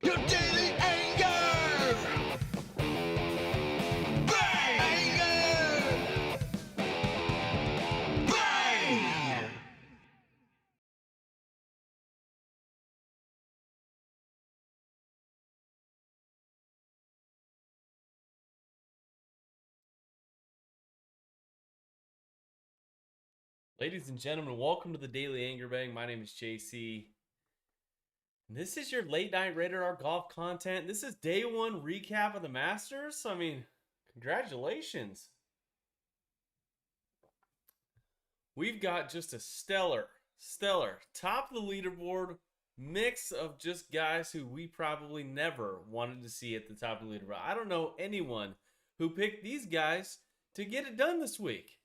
Your daily anger! Bang! Anger! Bang! Ladies and gentlemen, welcome to the Daily Anger Bang. My name is JC. And this is your late night Rated R golf content. This is day one recap of the Masters. I mean, congratulations. We've got just a stellar, top of the leaderboard mix of just guys who we probably never wanted to see at the top of the leaderboard. I don't know anyone who picked these guys to get it done this week.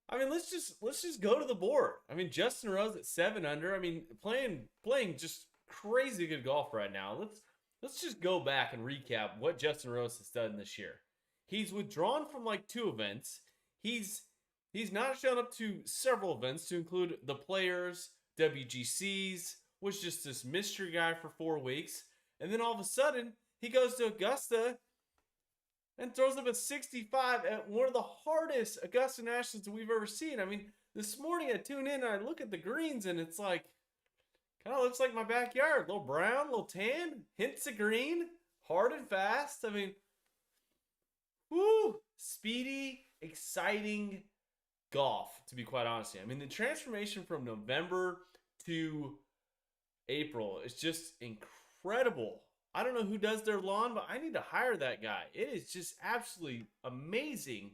I mean, let's just go to the board. I mean, Justin Rose at 7 under. I mean, playing just crazy good golf right now. Let's just go back and recap what Justin Rose has done this year. He's withdrawn from like 2 events. He's not shown up to several events to include the Players, WGCs, was just this mystery guy for 4 weeks. And then all of a sudden, he goes to Augusta and throws up a 65 at one of the hardest Augusta Nationals that we've ever seen. I mean, this morning I tune in and I look at the greens and it's like, kind of looks like my backyard. A little brown, a little tan, hints of green, hard and fast. I mean, whoo, speedy, exciting golf, to be quite honest. I mean, the transformation from November to April is just incredible. I don't know who does their lawn, but I need to hire that guy. It is just absolutely amazing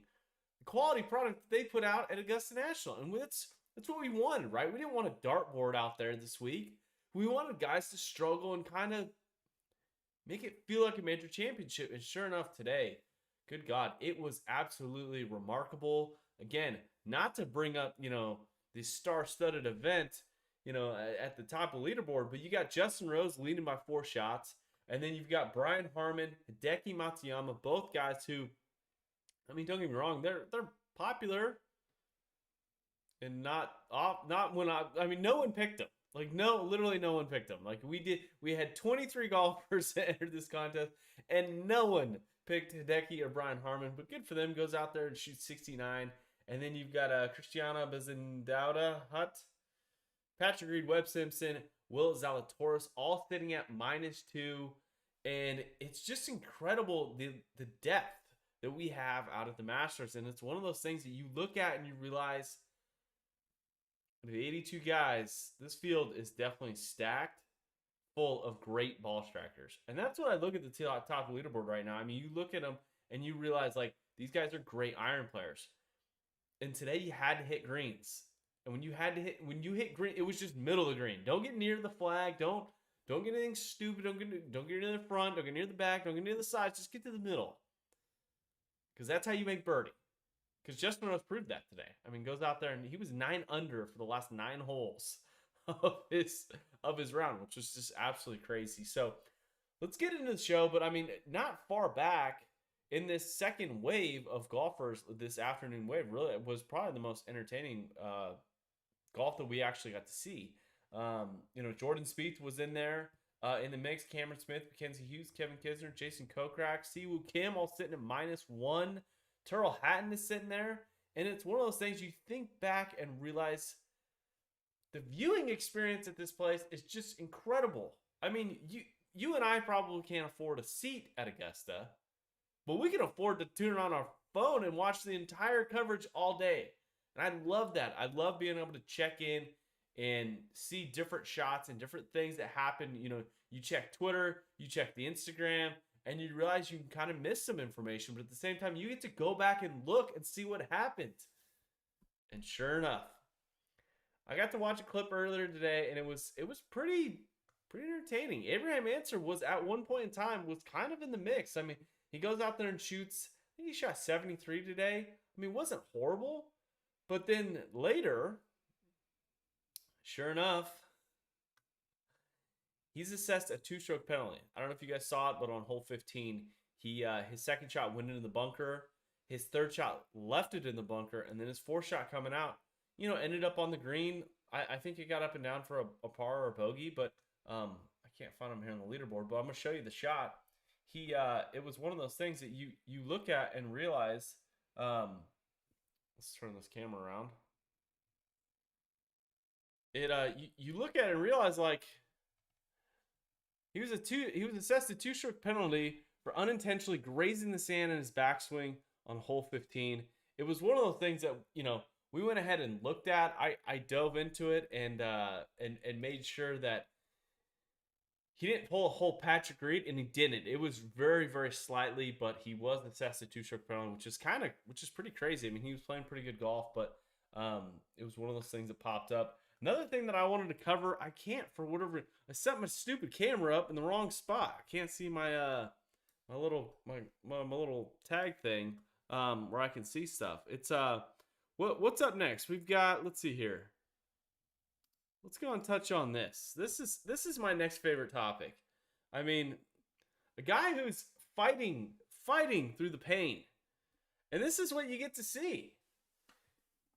the quality product that they put out at Augusta National. And that's what we wanted, right? We didn't want a dartboard out there this week. We wanted guys to struggle and kind of make it feel like a major championship. And sure enough, today, good God, it was absolutely remarkable. Again, not to bring up, this star-studded event, at the top of the leaderboard, but you got Justin Rose leading by 4 shots. And then you've got Brian Harman, Hideki Matsuyama, both guys who, I mean, don't get me wrong, they're popular and not when I mean, no one picked them. Like, literally no one picked them. Like, we had 23 golfers that entered this contest, and no one picked Hideki or Brian Harman, but good for them. Goes out there and shoots 69. And then you've got Cristiano Bezindauda, Patrick Reed, Webb Simpson, Will Zalatoris, all sitting at -2. And it's just incredible the depth that we have out at the Masters. And it's one of those things that you look at and you realize the 82 guys, this field is definitely stacked full of great ball strikers. And that's what I look at the top of the leaderboard right now. I mean, you look at them and you realize, like, these guys are great iron players. And today you had to hit greens. And when you hit green, it was just middle of the green. Don't get near the flag. Don't get anything stupid. Don't get near the front. Don't get near the back. Don't get near the sides. Just get to the middle. Because that's how you make birdie. Because Justin Rose proved that today. I mean, goes out there and he was 9 under for the last 9 holes of his round, which was just absolutely crazy. So let's get into the show. But I mean, not far back in this second wave of golfers, this afternoon wave really was probably the most entertaining golf that we actually got to see. Jordan Spieth was in there in the mix. Cameron Smith, Mackenzie Hughes, Kevin Kisner, Jason Kokrak, Siwoo Kim all sitting at -1. Tyrrell Hatton is sitting there. And it's one of those things you think back and realize the viewing experience at this place is just incredible. I mean, you and I probably can't afford a seat at Augusta, but we can afford to tune on our phone and watch the entire coverage all day. And I love that. I love being able to check in and see different shots and different things that happen. You check Twitter, you check the Instagram, and you realize you can kind of miss some information. But at the same time, you get to go back and look and see what happened. And sure enough, I got to watch a clip earlier today, and it was pretty entertaining. Abraham Answer was at one point in time was kind of in the mix. I mean, he goes out there and shoots. I think he shot 73 today. I mean, it wasn't horrible. But then later, sure enough, he's assessed a 2-stroke penalty. I don't know if you guys saw it, but on hole 15, his second shot went into the bunker. His third shot left it in the bunker, and then his fourth shot coming out, ended up on the green. I think it got up and down for a par or a bogey, but I can't find him here on the leaderboard, but I'm gonna show you the shot. He it was one of those things that you look at and realize. Let's turn this camera around. You look at it and realize like he was assessed a 2-stroke penalty for unintentionally grazing the sand in his backswing on hole 15. It was one of those things that we went ahead and looked at. I dove into it and made sure that he didn't pull a whole Patrick Reed, and he didn't. It was very, very slightly, but he was assessed a 2-stroke penalty, which is pretty crazy. I mean, he was playing pretty good golf, but it was one of those things that popped up. Another thing that I wanted to cover, I can't for whatever. I set my stupid camera up in the wrong spot. I can't see my my little tag thing where I can see stuff. It's what's up next? We've got, let's see here. Let's go and touch on this. This is my next favorite topic. I mean, a guy who's fighting through the pain. And this is what you get to see.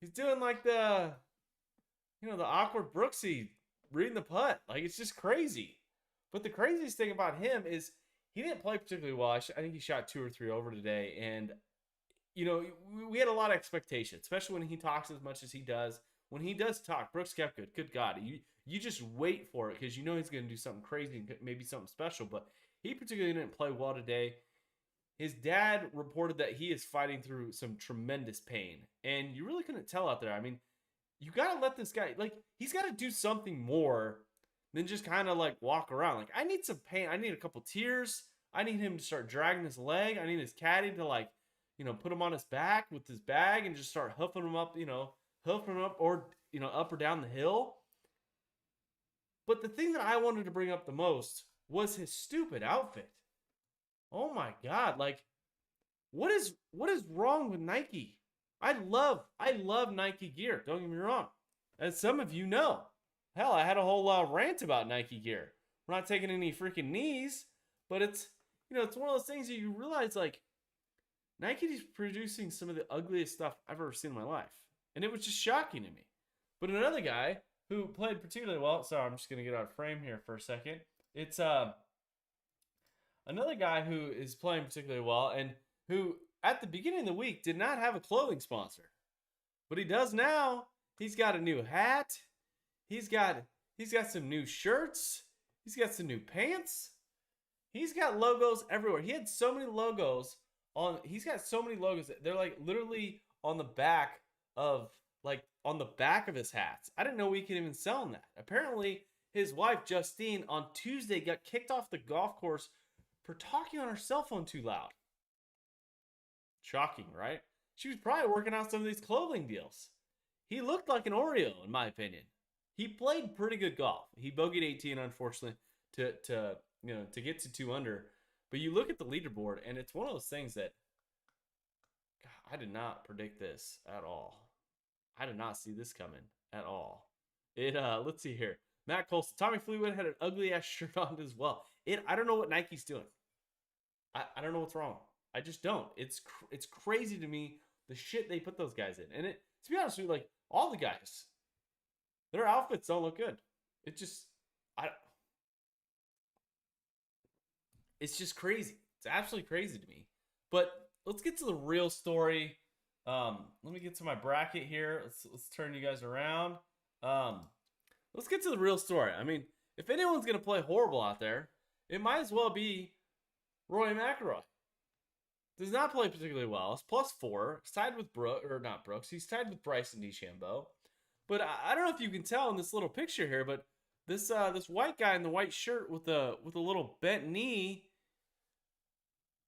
He's doing like the awkward Brooksy reading the putt. Like, it's just crazy. But the craziest thing about him is he didn't play particularly well. I think he shot 2 or 3 over today. And, we had a lot of expectations, especially when he talks as much as he does. When he does talk, Brooks Koepka, good God, you just wait for it because you know he's going to do something crazy, maybe something special. But he particularly didn't play well today. His dad reported that he is fighting through some tremendous pain. And you really couldn't tell out there. I mean, you got to let this guy, like, he's got to do something more than just kind of, like, walk around. Like, I need some pain. I need a couple tears. I need him to start dragging his leg. I need his caddy to, like, put him on his back with his bag and just start hoofing him up, or, up or down the hill. But the thing that I wanted to bring up the most was his stupid outfit. Oh my God. Like, what is wrong with Nike? I love Nike gear. Don't get me wrong. As some of you know, hell, I had a whole rant about Nike gear. We're not taking any freaking knees, but it's one of those things that you realize, like, Nike is producing some of the ugliest stuff I've ever seen in my life. And it was just shocking to me. But another guy who played particularly well, sorry, I'm just going to get out of frame here for a second. It's another guy who is playing particularly well and who at the beginning of the week did not have a clothing sponsor. But he does now. He's got a new hat. He's got some new shirts. He's got some new pants. He's got logos everywhere. He had so many logos he's got so many logos. They're like literally on the back of his hats. I didn't know we could even sell them that. Apparently, his wife Justine on Tuesday got kicked off the golf course for talking on her cell phone too loud. Shocking, right? She was probably working out some of these clothing deals. He looked like an Oreo, in my opinion. He played pretty good golf. He bogeyed 18, unfortunately, to get to 2 under. But you look at the leaderboard, and it's one of those things that, God, I did not predict this at all. I did not see this coming at all. Let's see here. Matt Colson, Tommy Fleetwood had an ugly ass shirt on as well. I don't know what Nike's doing. I don't know what's wrong. I just don't. It's crazy to me the shit they put those guys in. And to be honest with you, like, all the guys, their outfits don't look good. It's just crazy. It's absolutely crazy to me. But let's get to the real story. Let me get to my bracket here. Let's turn you guys around. Let's get to the real story. I mean, if anyone's gonna play horrible out there, it might as well be Rory McIlroy. Does not play particularly well. It's +4. He's tied with Brooks. He's tied with Bryson DeChambeau. But I don't know if you can tell in this little picture here, but this white guy in the white shirt with a little bent knee,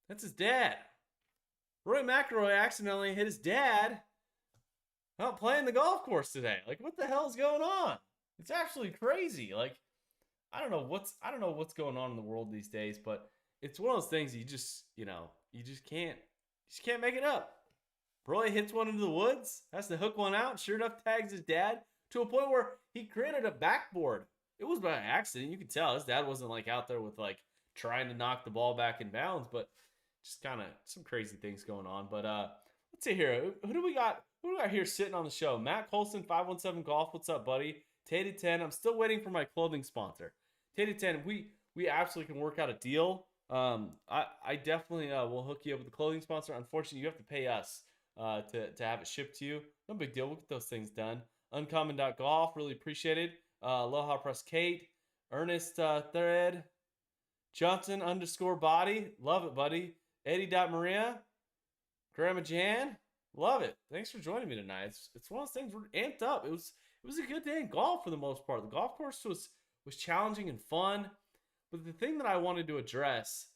that's his dad. Rory McIlroy accidentally hit his dad out playing the golf course today. Like, what the hell is going on? It's absolutely crazy. Like, I don't know what's going on in the world these days, but it's one of those things you just can't make it up. Roy hits one into the woods, has to hook one out, sure enough tags his dad to a point where he created a backboard. It was by accident. You could tell his dad wasn't like out there with like trying to knock the ball back in bounds, but just kind of some crazy things going on. But let's see here. Who do we got here sitting on the show? Matt Colson, 517 Golf. What's up, buddy? Tated 10. I'm still waiting for my clothing sponsor. 10 to 10. We absolutely can work out a deal. I definitely will hook you up with a clothing sponsor. Unfortunately, you have to pay us to have it shipped to you. No big deal. We'll get those things done. Uncommon.golf, really appreciate it. Aloha Press Kate, Ernest Thread, Johnson _ body, love it, buddy. Eddie.Maria, Grandma Jan, love it. Thanks for joining me tonight. It's one of those things we're amped up. It was a good day in golf for the most part. The golf course was challenging and fun. But the thing that I wanted to address,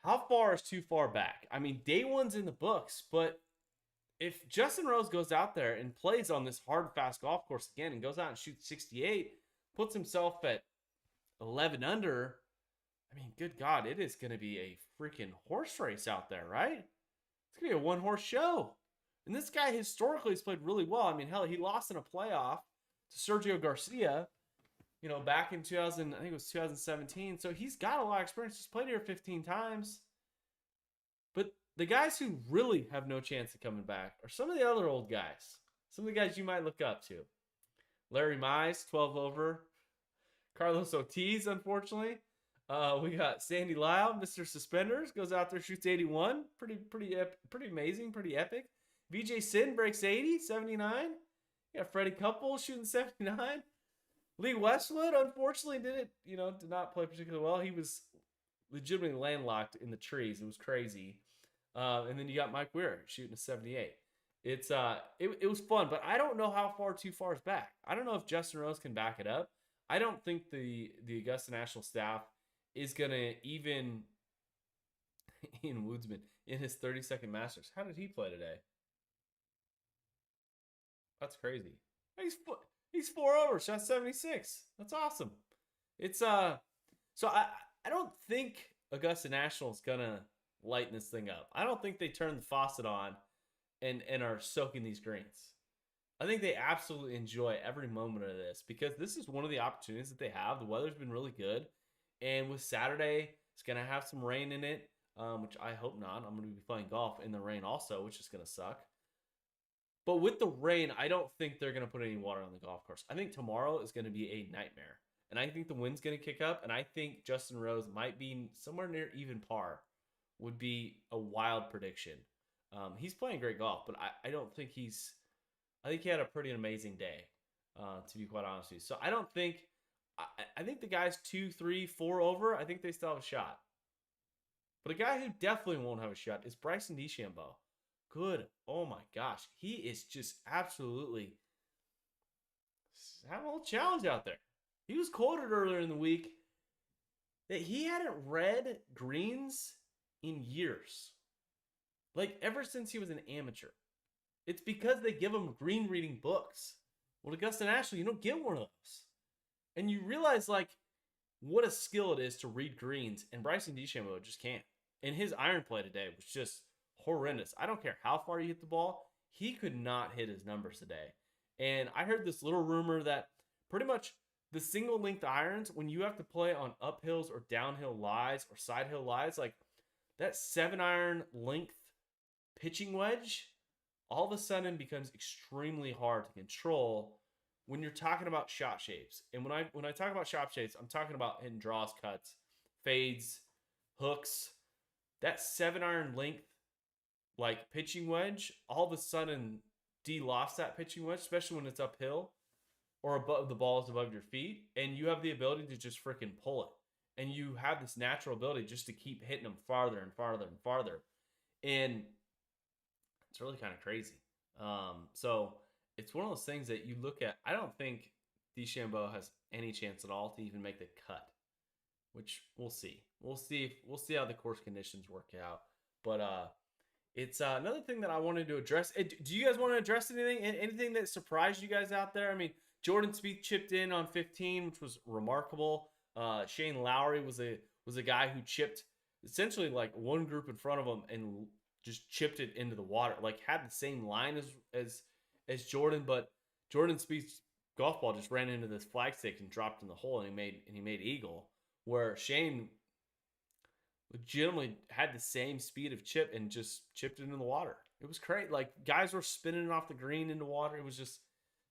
how far is too far back? I mean, day one's in the books, but if Justin Rose goes out there and plays on this hard, fast golf course again and goes out and shoots 68, puts himself at 11 under, I mean, good God, it is going to be a freaking horse race out there, right? It's going to be a one-horse show. And this guy historically has played really well. I mean, hell, he lost in a playoff to Sergio Garcia, back in 2000, I think it was 2017. So he's got a lot of experience. He's played here 15 times. But the guys who really have no chance of coming back are some of the other old guys. Some of the guys you might look up to. Larry Mize, 12 over. Carlos Ortiz, unfortunately. We got Sandy Lyle, Mr. Suspenders, goes out there, shoots 81. Pretty amazing, pretty epic. VJ Sin breaks 80, 79. You got Freddie Couple shooting 79. Lee Westwood, unfortunately, did not play particularly well. He was legitimately landlocked in the trees. It was crazy. And then you got Mike Weir shooting a 78. It was fun, but I don't know how far too far is back. I don't know if Justin Rose can back it up. I don't think the Augusta National staff is going to even Ian Woodsman in his 32nd Masters. How did he play today? That's crazy. He's 4 over, shot 76. That's awesome. It's so I don't think Augusta National is gonna lighten this thing up. I don't think they turn the faucet on and are soaking these greens. I think they absolutely enjoy every moment of this because this is one of the opportunities that they have. The weather's been really good, and with Saturday, it's gonna have some rain in it, which I hope not. I'm gonna be playing golf in the rain also, which is gonna suck. But with the rain, I don't think they're going to put any water on the golf course. I think tomorrow is going to be a nightmare. And I think the wind's going to kick up. And I think Justin Rose might be somewhere near even par. Would be a wild prediction. He's playing great golf, but I don't think I think he had a pretty amazing day, to be quite honest with you. So I don't think, I think the guys 2, 3, 4 over, I think they still have a shot. But a guy who definitely won't have a shot is Bryson DeChambeau. Good. Oh my gosh. He is just absolutely having a little challenge out there. He was quoted earlier in the week that he hadn't read greens in years. Like ever since he was an amateur. It's because they give him green reading books. Well, Augusta National, you don't get one of those. And you realize like what a skill it is to read greens. And Bryson DeChambeau just can't. And his iron play today was just horrendous. I don't care how far you hit the ball. He could not hit his numbers today. And I heard this little rumor that pretty much the single length irons, when you have to play on uphills or downhill lies or side hill lies, like that 7-iron length pitching wedge, all of a sudden becomes extremely hard to control when you're talking about shot shapes. And when I talk about shot shapes, I'm talking about hitting draws, cuts, fades, hooks. That 7-iron length like pitching wedge, all of a sudden lost that pitching wedge, especially when it's uphill or above the ball is above your feet, and you have the ability to just freaking pull it. And you have this natural ability just to keep hitting them farther and farther and farther. And it's really kind of crazy. So it's one of those things that you look at. I don't think DeChambeau has any chance at all to even make the cut, which we'll see. We'll see how the course conditions work out. But it's another thing that I wanted to address. Do you guys want to address anything that surprised you guys out there? I mean, Jordan Spieth chipped in on 15, which was remarkable. Shane Lowry was a guy who chipped essentially like one group in front of him and just chipped it into the water. Like had the same line as Jordan, but Jordan Spieth's golf ball just ran into this flagstick and dropped in the hole, and he made eagle. Where Shane legitimately had the same speed of chip and just chipped it into the water. It was great. Like guys were spinning off the green into water. It was just,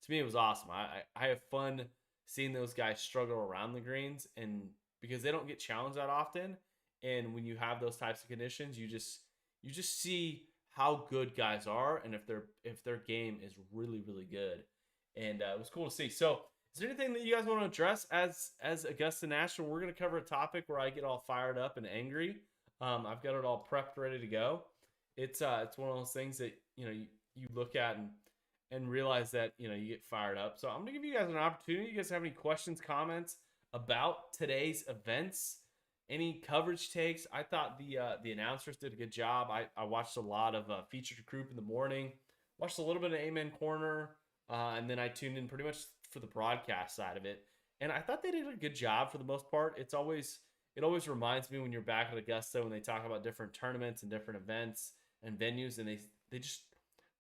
to me, it was awesome. I have fun seeing those guys struggle around the greens, and because they don't get challenged that often, and when you have those types of conditions, you just see how good guys are, and if their game is really really good, and it was cool to see. So, is there anything that you guys want to address as Augusta National? We're gonna cover a topic where I get all fired up and angry. I've got it all prepped, ready to go. It's one of those things that you look at and realize that you get fired up. So I'm gonna give you guys an opportunity. You guys have any questions, comments about today's events? Any coverage takes? I thought the announcers did a good job. I watched a lot of featured group in the morning. Watched a little bit of Amen Corner, and then I tuned in pretty much for the broadcast side of it. And I thought they did a good job for the most part. It always reminds me when you're back at Augusta when they talk about different tournaments and different events and venues, and they just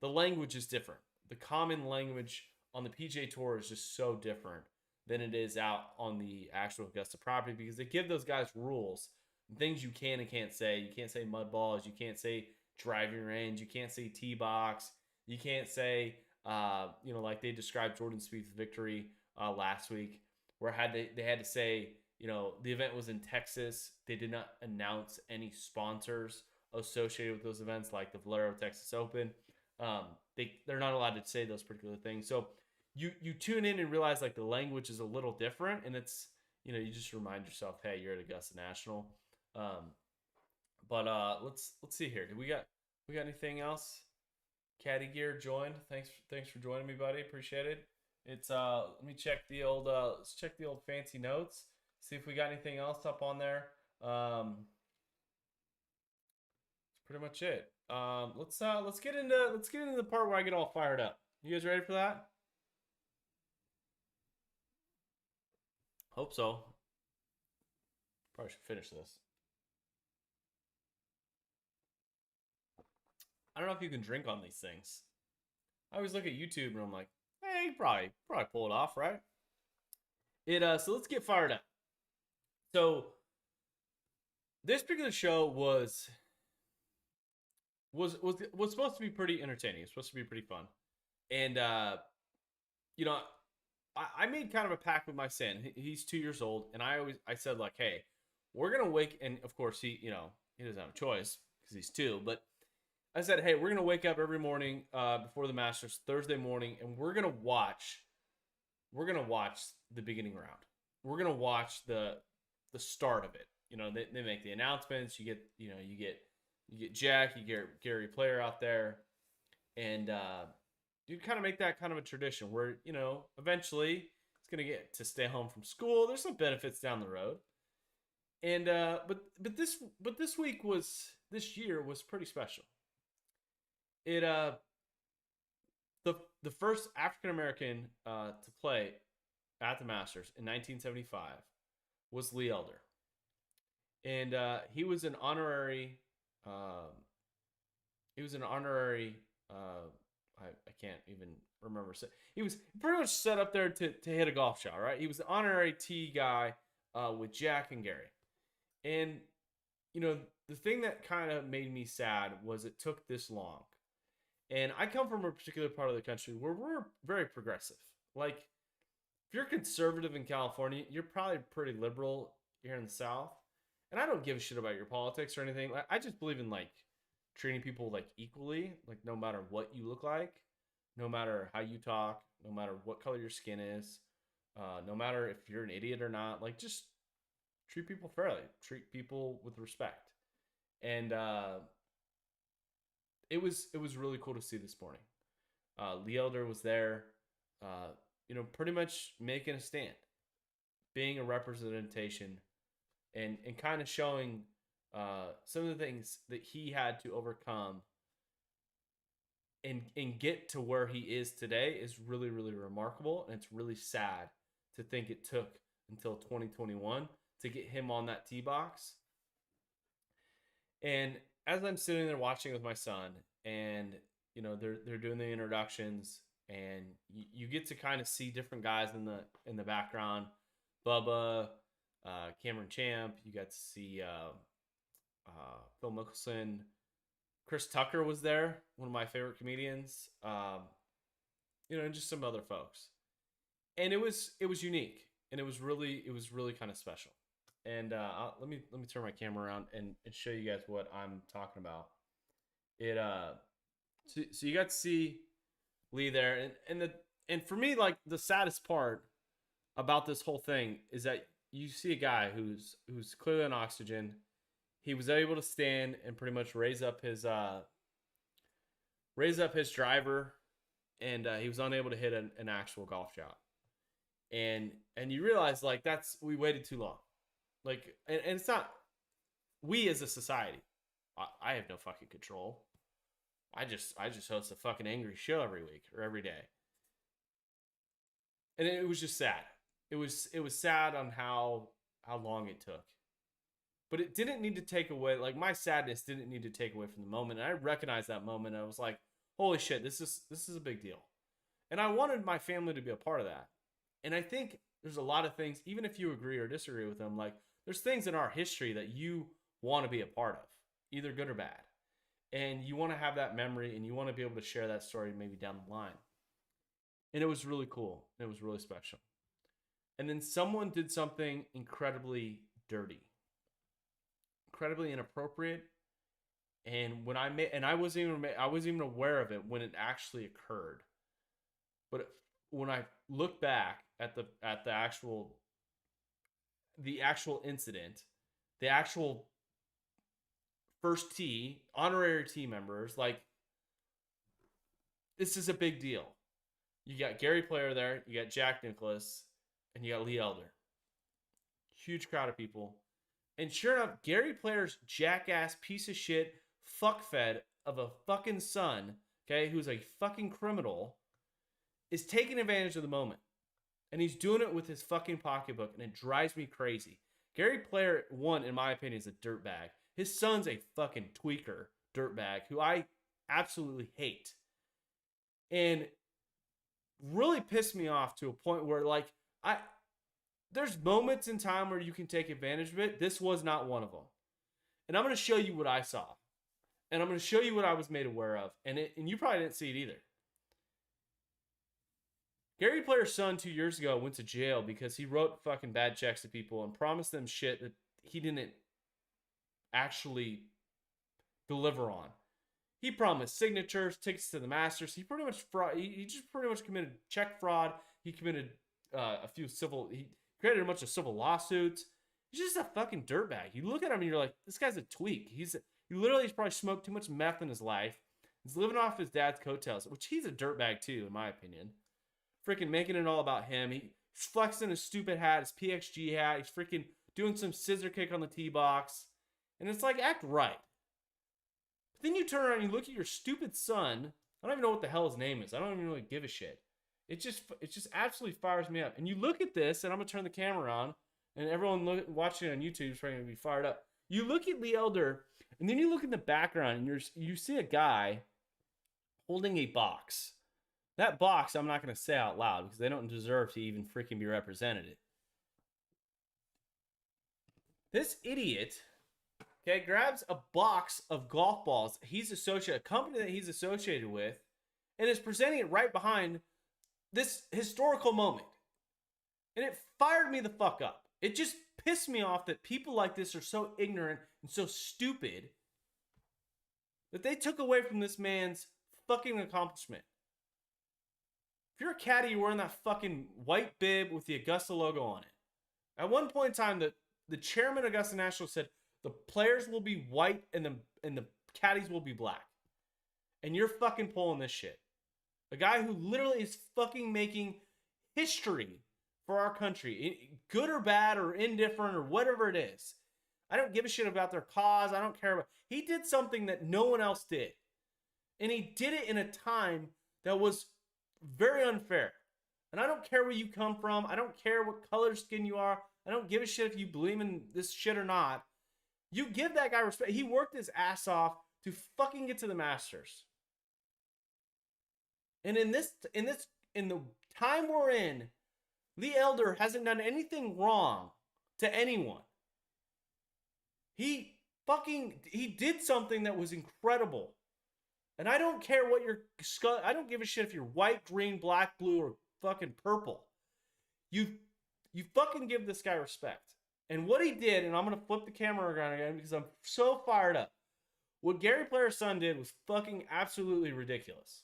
the language is different. The common language on the PGA Tour is just so different than it is out on the actual Augusta property, because they give those guys rules, things you can and can't say. You can't say mud balls. You can't say driving range. You can't say tee box. You can't say, like they described Jordan Spieth's victory last week, where they had to say, the event was in Texas. They did not announce any sponsors associated with those events, like the Valero Texas Open. They're not allowed to say those particular things. So you tune in and realize like the language is a little different, and it's you just remind yourself, hey, you're at Augusta National. But let's see here. We got anything else? Caddy Gear joined. Thanks for joining me, buddy. Appreciate it. It's let me check the old let's check the old fancy notes. See if we got anything else up on there. That's pretty much it. Let's get into the part where I get all fired up. You guys ready for that? Hope so. Probably should finish this. I don't know if you can drink on these things. I always look at YouTube and I'm like, hey, probably pull it off, right? So let's get fired up. So this particular show was supposed to be pretty entertaining. It's supposed to be pretty fun, and you know, I made kind of a pact with my son. He's 2 years old, and I said like, hey, we're gonna wake, and of course he doesn't have a choice because he's 2, but I said, hey, we're gonna wake up every morning before the Masters Thursday morning, and we're gonna watch the beginning round. We're gonna watch the start of it. They make the announcements. You get Jack, you get Gary Player out there, and you kind of make that kind of a tradition where eventually it's gonna get to stay home from school. There's some benefits down the road, and but this year was pretty special. It the first African American to play at the Masters in 1975 was Lee Elder, and he was an honorary. I can't even remember. He was pretty much set up there to hit a golf shot, right? He was the honorary tee guy with Jack and Gary, and the thing that kind of made me sad was it took this long. And I come from a particular part of the country where we're very progressive. Like, if you're conservative in California, you're probably pretty liberal here in the South. And I don't give a shit about your politics or anything. I just believe in like treating people like equally, like no matter what you look like, no matter how you talk, no matter what color your skin is, no matter if you're an idiot or not. Like, just treat people fairly, treat people with respect. And it was really cool to see this morning. Lee Elder was there, pretty much making a stand, being a representation, and kind of showing some of the things that he had to overcome and get to where he is today is really, really remarkable. And it's really sad to think it took until 2021 to get him on that tee box. And as I'm sitting there watching with my son, and they're doing the introductions, and you get to kind of see different guys in the background. Bubba, Cameron Champ. You got to see Phil Mickelson. Chris Tucker was there, one of my favorite comedians. And just some other folks. and it was unique, and it was really kind of special. And let me turn my camera around and show you guys what I'm talking about. It so you got to see Lee there, and for me, like, the saddest part about this whole thing is that you see a guy who's clearly on oxygen. He was able to stand and pretty much raise up his driver, and he was unable to hit an actual golf shot. And you realize, like, we waited too long. Like, and it's not we as a society. I have no fucking control. I just host a fucking angry show every week or every day. And it was just sad. It was sad on how long it took. But it didn't need to take away, like, my sadness didn't need to take away from the moment. And I recognized that moment. I was like, holy shit, this is a big deal. And I wanted my family to be a part of that. And I think there's a lot of things, even if you agree or disagree with them, like, there's things in our history that you want to be a part of, either good or bad. And you want to have that memory, and you want to be able to share that story maybe down the line. And it was really cool. It was really special. And then someone did something incredibly dirty, incredibly inappropriate. And when I wasn't even aware of it when it actually occurred. But when I look back at the actual incident, the actual first tee, honorary team members, like, this is a big deal. You got Gary Player there, you got Jack Nicklaus, and you got Lee Elder. Huge crowd of people. And sure enough, Gary Player's jackass piece of shit fuckfed of a fucking son, okay, who's a fucking criminal, is taking advantage of the moment. And he's doing it with his fucking pocketbook, and it drives me crazy. Gary Player, one, in my opinion, is a dirtbag. His son's a fucking tweaker dirtbag who I absolutely hate. And really pissed me off to a point where, like, there's moments in time where you can take advantage of it. This was not one of them. And I'm going to show you what I saw. And I'm going to show you what I was made aware of. And you probably didn't see it either. Gary Player's son 2 years ago went to jail because he wrote fucking bad checks to people and promised them shit that he didn't actually deliver on. He promised signatures, tickets to the Masters. He pretty much he just pretty much committed check fraud. He committed he created a bunch of civil lawsuits. He's just a fucking dirtbag. You look at him and you're like, this guy's a tweak. He's probably smoked too much meth in his life. He's living off his dad's coattails, which he's a dirtbag too, in my opinion. Freaking making it all about him. He's flexing his stupid hat, his PXG hat. He's freaking doing some scissor kick on the tee box. And it's like, act right. But then you turn around and you look at your stupid son. I don't even know what the hell his name is. I don't even really give a shit. It just absolutely fires me up. And you look at this, and I'm going to turn the camera on, and everyone watching it on YouTube is probably going to be fired up. You look at Lee Elder, and then you look in the background, and you see a guy holding a box. That box, I'm not going to say out loud because they don't deserve to even freaking be represented. This idiot, okay, grabs a box of golf balls a company that he's associated with, and is presenting it right behind this historical moment. And it fired me the fuck up. It just pissed me off that people like this are so ignorant and so stupid that they took away from this man's fucking accomplishment. If you're a caddy, you're wearing that fucking white bib with the Augusta logo on it. At one point in time, the chairman of Augusta National said the players will be white and the caddies will be black. And you're fucking pulling this shit. A guy who literally is fucking making history for our country, good or bad or indifferent or whatever it is. I don't give a shit about their cause. I don't care about. He did something that no one else did. And he did it in a time that was very unfair. And I don't care where you come from. I don't care what color skin you are. I don't give a shit if you believe in this shit or not. You give that guy respect. He worked his ass off to fucking get to the Masters. And in the time we're in, Lee Elder hasn't done anything wrong to anyone. He did something that was incredible. And I don't care what your I don't give a shit if you're white, green, black, blue, or fucking purple. you fucking give this guy respect. And what he did, and I'm gonna flip the camera around again because I'm so fired up. What Gary Player's son did was fucking absolutely ridiculous.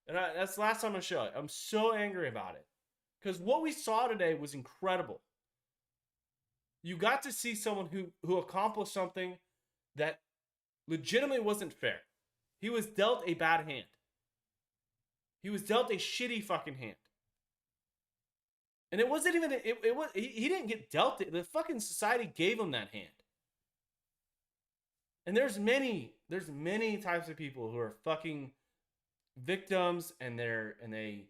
And that's the last time I'm gonna show it. I'm so angry about it. Because what we saw today was incredible. You got to see someone who accomplished something that legitimately wasn't fair. He was dealt a bad hand. He was dealt a shitty fucking hand. And it wasn't even, it was, he didn't get dealt it. The fucking society gave him that hand. And there's many types of people who are fucking victims, and they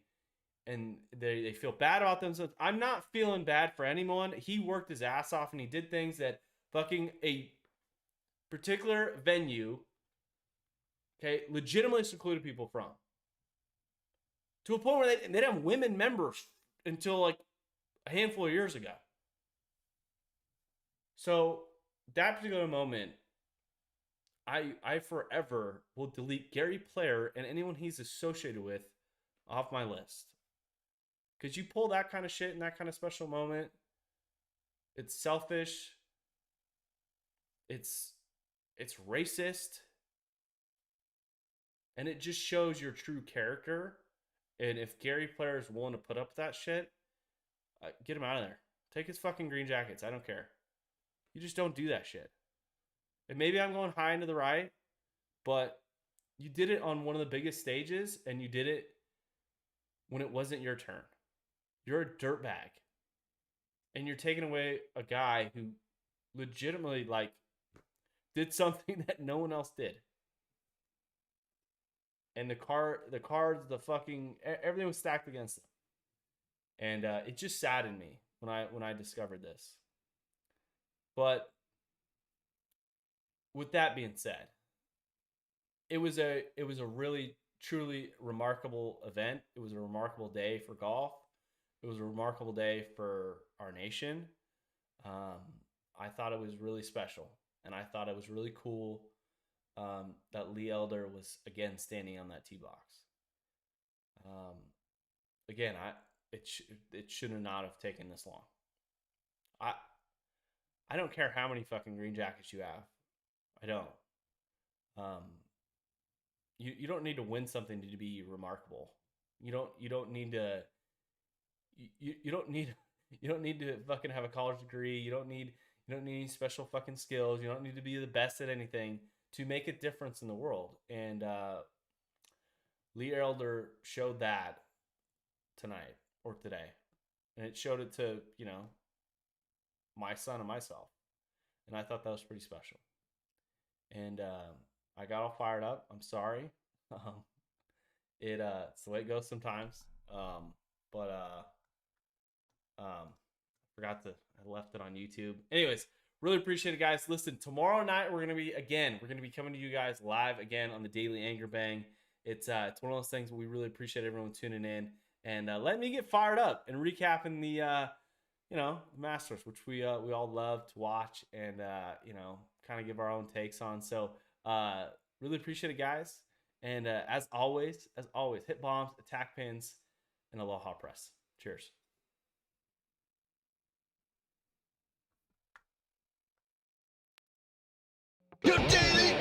feel bad about themselves. I'm not feeling bad for anyone. He worked his ass off and he did things that fucking a particular venue, okay, legitimately secluded people from. To a point where they didn't have women members until like a handful of years ago. So that particular moment, I forever will delete Gary Player and anyone he's associated with off my list. Because you pull that kind of shit in that kind of special moment, it's selfish, it's racist, and it just shows your true character. And if Gary Player is willing to put up with that shit, get him out of there. Take his fucking green jackets. I don't care. You just don't do that shit. And maybe I'm going high into the right, but you did it on one of the biggest stages, and you did it when it wasn't your turn. You're a dirtbag. And you're taking away a guy who legitimately, like, did something that no one else did. And the cards, the fucking, everything was stacked against them. And it just saddened me when I discovered this. But with that being said, it was a really truly remarkable event. It was a remarkable day for golf. It was a remarkable day for our nation. I thought it was really special, and I thought it was really cool that Lee Elder was again standing on that tee box. Again, it should not have taken this long. I don't care how many fucking green jackets you have. I don't. You don't need to win something to be remarkable. You don't need to. You don't need to fucking have a college degree. You don't need any special fucking skills. You don't need to be the best at anything to make a difference in the world. And Lee Elder showed that tonight or today, and it showed it to my son and myself, and I thought that was pretty special. And I got all fired up. I'm sorry. It's the way it goes sometimes. But I left it on YouTube. Anyways, really appreciate it, guys. Listen, tomorrow night we're gonna be coming to you guys live again on the Daily Anger Bang. It's one of those things where we really appreciate everyone tuning in and let me get fired up and recapping the Masters, which we all love to watch and kind of give our own takes on. So really appreciate it, guys. And as always, hit bombs, attack pins, and Aloha Press. Cheers. Your daily